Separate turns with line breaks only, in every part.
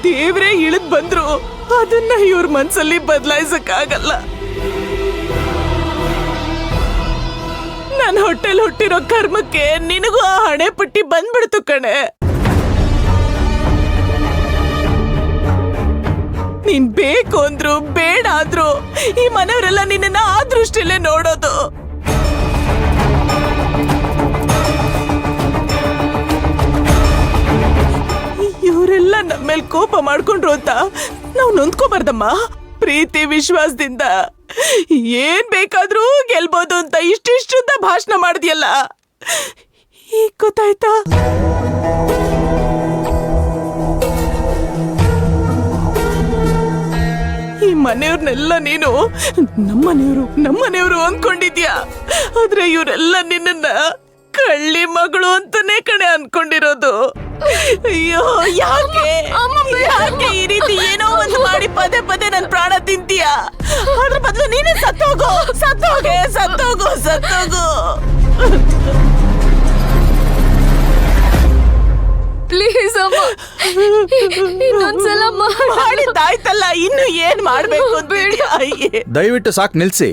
ದೇವ್ರೇ ಇಳಿದ್ ಬಂದ್ರು ಅದನ್ನ ಇವ್ರ ಮನ್ಸಲ್ಲಿ ಬದಲಾಯಿಸಕ್ಕಾಗಲ್ಲ. ನನ್ ಹೊಟ್ಟೆಲ್ ಹುಟ್ಟಿರೋ ಕರ್ಮಕ್ಕೆ ನಿನಗೂ ಆ ಹಣೆ ಪಟ್ಟಿ ಬಂದ್ಬಿಡ್ತು ಕಣೆ. ನೀನ್ ಬೇಕು ಅಂದ್ರು ಬೇಡ ಆದ್ರು ಈ ಮನೆಯವರೆಲ್ಲ ನಿನ್ನ ಆ ದೃಷ್ಟಿಲೇ ನೋಡೋದು. ಇವರೆಲ್ಲ ನಮ್ಮ ಮೇಲೆ ಕೋಪ ಮಾಡ್ಕೊಂಡ್ರು ಅಂತ ನಾವು ನೊಂದ್ಕೋಬಾರ್ದಮ್ಮ. ಪ್ರೀತಿ ವಿಶ್ವಾಸದಿಂದ ಏನ್ ಬೇಕಾದ್ರೂ ಗೆಲ್ಬೋದು ಅಂತ ಇಷ್ಟಿಷ್ಟುದ್ದ ಭಾಷಣ ಮಾಡಿದ್ಯಲ್ಲ, ಈಗ ಗೊತ್ತಾಯ್ತಾ? ಈ ಮನೆಯವ್ರನ್ನೆಲ್ಲ ನೀನು ನಮ್ಮನೆಯವರು ಅಂದ್ಕೊಂಡಿದ್ಯಾ, ಆದ್ರೆ ಇವರೆಲ್ಲ ನಿನ್ನ ಕಳ್ಳಿ ಮಗಳು ಅಂತಾನೆ ಕಣೆ ಅನ್ಕೊಂಡಿರೋದು. ಅಯ್ಯೋ, ಯಾಕೆ ಈ ರೀತಿ ಏನೋ ಒಂದು ಮಾಡಿ ಪದೇ ಪದೇ ನನ್ ಪ್ರಾಣ ತಿಂತೀಯಾ? ಅದ್ರ ಬದಲು ನೀನೇ ಸತ್ತೋಗು.
ಪ್ಲೀಸ್ ಅಮ್ಮ, ಇನ್ನೊಂದ್ಸಲ
ಮಾಡಿದ್ದಾಯ್ತಲ್ಲ, ಇನ್ನು ಏನ್ ಮಾಡ್ಬೇಕು ಬೇಡ.
ದಯವಿಟ್ಟು ಸಾಕು ನಿಲ್ಸಿ.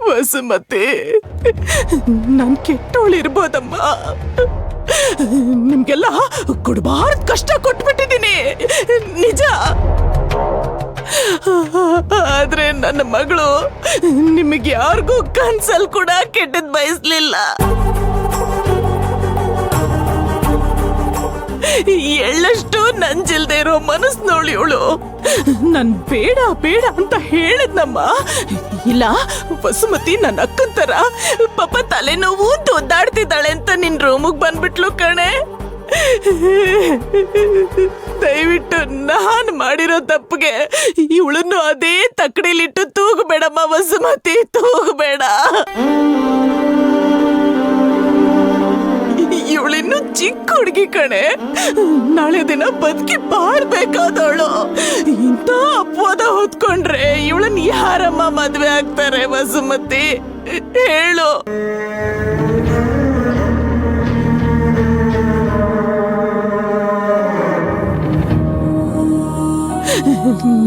ವಸುಮತಿ, ನಾನ್ ಕೆಟ್ಟವಳಿರ್ಬೋದಮ್ಮ. ನಿಮ್ಗೆಲ್ಲ ಕೊಡ್ಬಾರ್ದು ಕಷ್ಟ ಕೊಟ್ಬಿಟ್ಟಿದ್ದೀನಿ, ನಿಜ. ಆದ್ರೆ ನನ್ನ ಮಗಳು ನಿಮಗೆ ಯಾರಿಗೂ ಕನ್ಸಲ್ ಕೂಡ ಕೆಟ್ಟದ್ ಬಯಸ್ಲಿಲ್ಲ. ಎಳ್ಳಷ್ಟು ನಂಜಿಲ್ದೇ ಇರೋ ಮನಸ್ನೋಳಿ ಇವಳು. ನನ್ ಬೇಡ ಅಂತ ಹೇಳಿದ್ನಮ್ಮ. ಇಲ್ಲ, ವಸುಮತಿ ನನ್ನ ಅಕ್ಕಂತರ ಪಾಪ ತಲೆನೋವು ಒದ್ದಾಡ್ತಿದ್ದಾಳೆ ಅಂತ ನಿನ್ ರೂಮಿಗೆ ಬಂದ್ಬಿಟ್ಲು ಕಣೆ. ದಯವಿಟ್ಟು ನಾನ್ ಮಾಡಿರೋ ತಪ್ಪಿಗೆ ಇವಳನ್ನು ಅದೇ ತಕ್ಕಡಿಲಿಟ್ಟು ತೂಗಬೇಡಮ್ಮ ವಸುಮತಿ, ತೂಗಬೇಡ. ಇವಳಿನ್ನು ಚಿಕ್ಕ ಹುಡುಗಿ ಕಣೆ, ನಾಳೆ ದಿನ ಬದುಕಿ ಬಾಳ್ಬೇಕಾದವಳು. ಇಂಥ ಅಪವಾದ ಹೊತ್ಕೊಂಡ್ರೆ ಇವಳನ್ನ ಯಾರಮ್ಮ ಮದ್ವೆ ಆಗ್ತಾರೆ ವಸುಮತಿ, ಹೇಳು?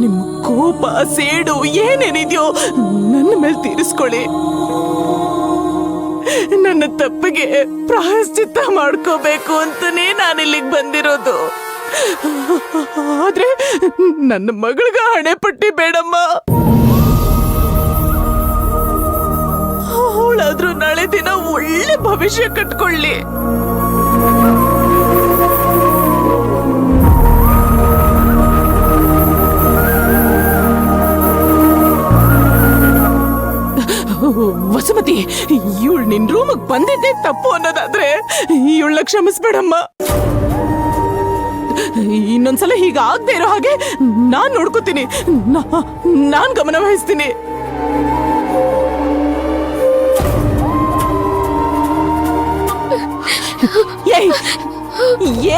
ನಿಮ್ ಕೋಪ ಸೇಡು ಏನೇನಿದೆಯೋ ನನ್ನ ಮೇಲೆ ತೀರಿಸ್ಕೊಳ್ಳಿ. ನನ್ನ ತಪ್ಪಿಗೆ ಪ್ರಾಯಶ್ಚಿತ್ತ ಮಾಡ್ಕೋಬೇಕು ಅಂತಾನೆ ನಾನಿಲ್ಲಿಗೆ ಬಂದಿರೋದು. ಆದ್ರೆ ನನ್ನ ಮಗಳಿಗೆ ಹಣೆ ಪಟ್ಟಿ ಬೇಡಮ್ಮ. ಅವಳಾದ್ರೂ ನಾಳೆ ದಿನ ಒಳ್ಳೆ ಭವಿಷ್ಯ ಕಟ್ಕೊಳ್ಳಿ. ವಸುಮತಿ, ಇವಳು ನಿನ್ ರೂಮಿಗೆ ಬಂದಿದ್ದೆ ತಪ್ಪು ಅನ್ನೋದಾದ್ರೆ ಇವಳನ್ನ ಕ್ಷಮಿಸ್ಬೇಡಮ್ಮ. ಇನ್ನೊಂದ್ಸಲ ಹೀಗಾಗದೆ ಇರೋ ಹಾಗೆ ನಾನ್ ನೋಡ್ಕೋತೀನಿ, ನಾನ್ ಗಮನ ವಹಿಸ್ತೀನಿ.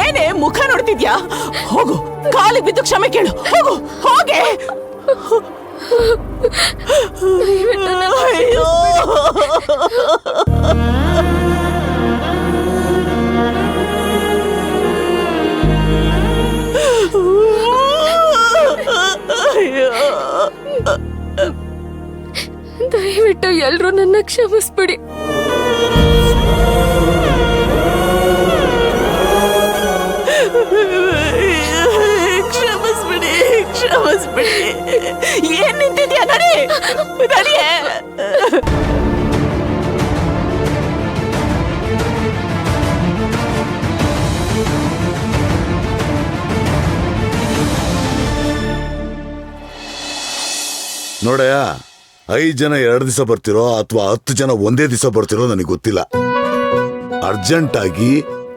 ಏನೇ ಮುಖ ನೋಡ್ತಿದ್ಯಾ? ಹೋಗು, ಕಾಲಿಗೆ ಬಿದ್ದು ಕ್ಷಮೆ ಕೇಳು. ಹೋಗು, ಹೋಗೆ. ಅಯ್ಯೋ,
ದಯವಿಟ್ಟು ಎಲ್ರೂ ನನ್ನ ಕ್ಷಮಿಸ್ಬಿಡಿ.
ಕ್ಷಮಿಸ್ಬಿಡಿ. ಏನ್ ನಿಂತಿದ್ಯಾ? ನಡಿ.
ನೋಡಯ್ಯ, 5 ಜನ 2 ದಿವಸ ಬರ್ತಿರೋ ಅಥವಾ 10 ಜನ ಒಂದೇ ದಿವಸ ಬರ್ತಿರೋ ನನಗೆ ಗೊತ್ತಿಲ್ಲ. ಅರ್ಜೆಂಟ್ ಆಗಿ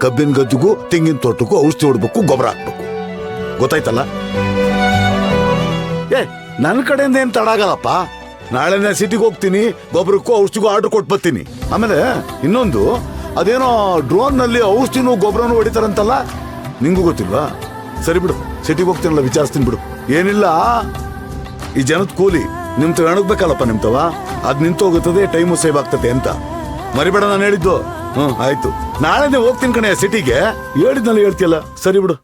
ಕಬ್ಬಿನ ಗದ್ದೆಗೂ ತೆಂಗಿನ ತೋಟಕ್ಕೂ ಔಷಧಿ ಹೊಡ್ಬೇಕು, ಗೊಬ್ಬರ ಹಾಕ್ಬೇಕು. ಗೊತ್ತಾಯ್ತಲ್ಲ? ನನ್ನ ಕಡೆಯಿಂದ ಏನ್ ತಡಾಗಲ್ಲಪ್ಪ. ನಾಳೆನೇ ಸಿಟಿಗೆ ಹೋಗ್ತೀನಿ, ಗೊಬ್ಬರಕ್ಕೂ ಔಷಧಿಗೂ ಆರ್ಡರ್ ಕೊಟ್ಟು ಬರ್ತೀನಿ. ಆಮೇಲೆ ಇನ್ನೊಂದು, ಅದೇನೋ ಡ್ರೋನ್ ನಲ್ಲಿ ಔಷಧಿನೂ ಗೊಬ್ಬರನೂ ಹೊಡಿತಾರಂತಲ್ಲ, ನಿಂಗೂ ಗೊತ್ತಿಲ್ವಾ? ಸರಿ ಬಿಡು, ಸಿಟಿಗೆ ಹೋಗ್ತೀನಲ್ಲ, ವಿಚಾರಿಸ್ತೀನಿ ಬಿಡು. ಏನಿಲ್ಲ, ಈ ಜನದ ಕೂಲಿ ನಿಮ್ತ ಎಣಗ್ಬೇಕಲ್ಲಪ್ಪ, ನಿಮ್ತವ ಅದ್ ನಿಂತು ಹೋಗುತ್ತದೆ, ಟೈಮು ಸೇವ್ ಆಗ್ತದೆ ಅಂತ. ಮರಿಬೇಡ ನಾನು ಹೇಳಿದ್ದು. ಆಯ್ತು, ನಾಳೆನೆ ಹೋಗ್ತೀನಿ ಕಣೆ ಸಿಟಿಗೆ. ಹೇಳಿದ್ನಲ್ಲ, ಹೇಳ್ತೀಯಲ್ಲ, ಸರಿ ಬಿಡು.